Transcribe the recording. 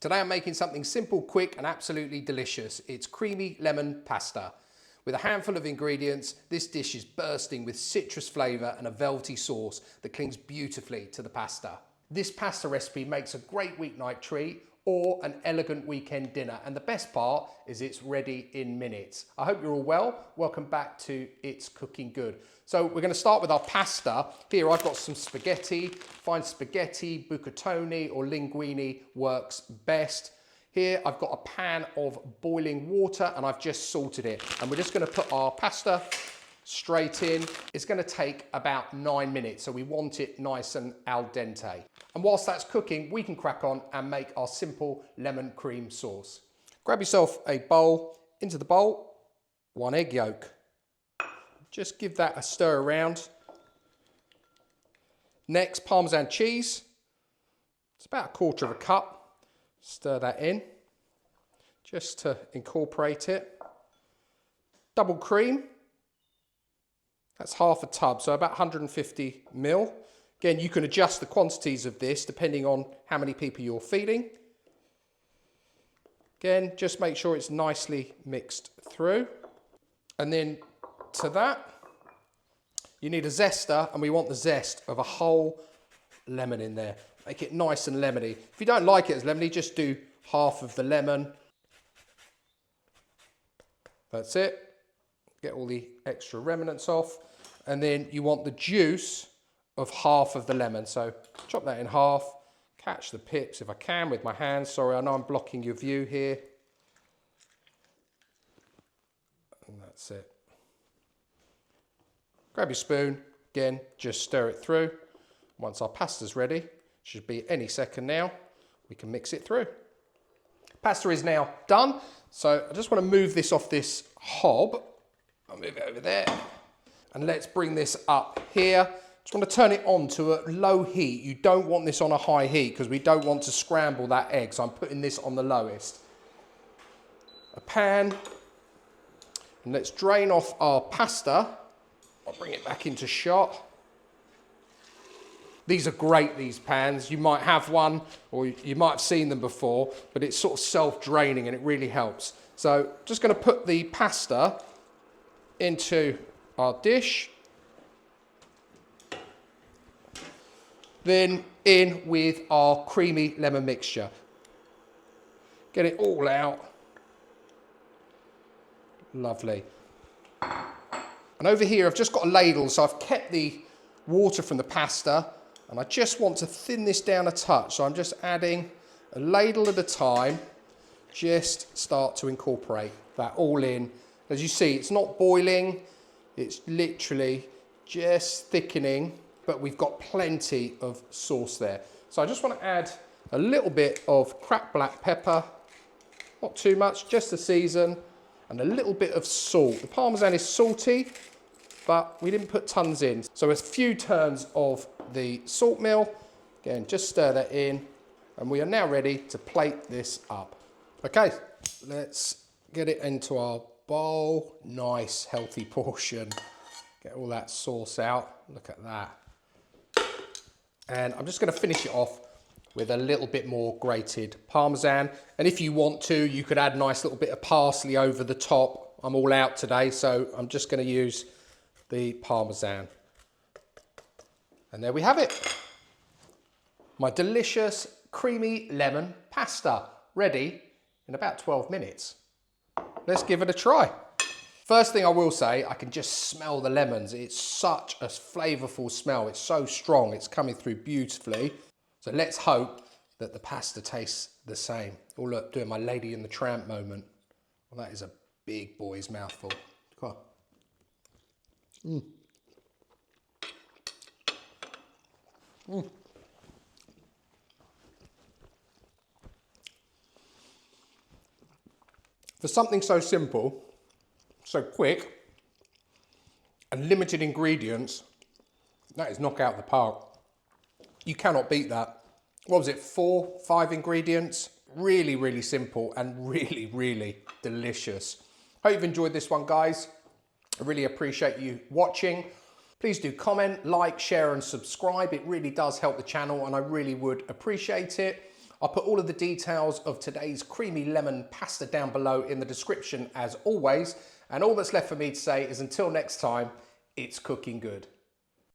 Today I'm making something simple, quick and absolutely delicious. It's creamy lemon pasta. With a handful of ingredients, this dish is bursting with citrus flavour and a velvety sauce that clings beautifully to the pasta. This pasta recipe makes a great weeknight treat or an elegant weekend dinner, and the best part is it's ready in minutes. I hope you're all well. Welcome back to It's Cooking Good. So we're going to start with our pasta. Here I've got some spaghetti. Fine spaghetti, bucatoni or linguine works best. Here I've got a pan of boiling water and I've just salted it. And we're just going to put our pasta straight in. It's going to take about 9 minutes, so we want it nice and al dente. And whilst that's cooking, we can crack on and make our simple lemon cream sauce. Grab yourself a bowl. Into the bowl, 1 egg yolk. Just give that a stir around. Next, Parmesan cheese. It's about 1/4 cup. Stir that in, just to incorporate it. Double cream. That's 1/2 tub, so about 150 ml. Again, you can adjust the quantities of this depending on how many people you're feeding. Again, just make sure it's nicely mixed through. And then to that, you need a zester, and we want the zest of a whole lemon in there. Make it nice and lemony. If you don't like it as lemony, just do 1/2 of the lemon. That's it. Get all the extra remnants off. And then you want the juice of 1/2 of the lemon. So chop that in half, catch the pips if I can with my hands. Sorry, I know I'm blocking your view here. And that's it. Grab your spoon, again, just stir it through. Once our pasta's ready, should be any second now, we can mix it through. Pasta is now done. So I just want to move this off this hob. I'll move it over there. And let's bring this up here. Just want to turn it on to a low heat. You don't want this on a high heat because we don't want to scramble that egg. So I'm putting this on the lowest. A pan. And let's drain off our pasta. I'll bring it back into shot. These are great, these pans. You might have one or you might have seen them before, but it's sort of self-draining and it really helps. So just going to put the pasta into our dish. Then in with our creamy lemon mixture. Get it all out. Lovely. And over here, I've just got a ladle, so I've kept the water from the pasta, and I just want to thin this down a touch. So I'm just adding a ladle at a time, just start to incorporate that all in. As you see, it's not boiling, it's literally just thickening, but we've got plenty of sauce there. So I just want to add a little bit of cracked black pepper, not too much, just to season, and a little bit of salt. The Parmesan is salty, but we didn't put tons in. So a few turns of the salt mill. Again, just stir that in, and we are now ready to plate this up. Okay, let's get it into our bowl. Nice, healthy portion. Get all that sauce out. Look at that. And I'm just going to finish it off with a little bit more grated Parmesan. And if you want to, you could add a nice little bit of parsley over the top. I'm all out today, so I'm just going to use the Parmesan. And there we have it. My delicious creamy lemon pasta, ready in about 12 minutes. Let's give it a try. First thing I will say, I can just smell the lemons. It's such a flavourful smell. It's so strong. It's coming through beautifully. So let's hope that the pasta tastes the same. Oh look, doing my Lady and the Tramp moment. Well, that is a big boy's mouthful. Come on. For something so simple, so quick, and limited ingredients, that is knock out the park. You cannot beat that. What was it, 4, 5 ingredients? Really, really simple and really, really delicious. Hope you've enjoyed this one, guys. I really appreciate you watching. Please do comment, like, share and subscribe. It really does help the channel and I really would appreciate it. I'll put all of the details of today's creamy lemon pasta down below in the description as always. And all that's left for me to say is until next time, it's cooking good.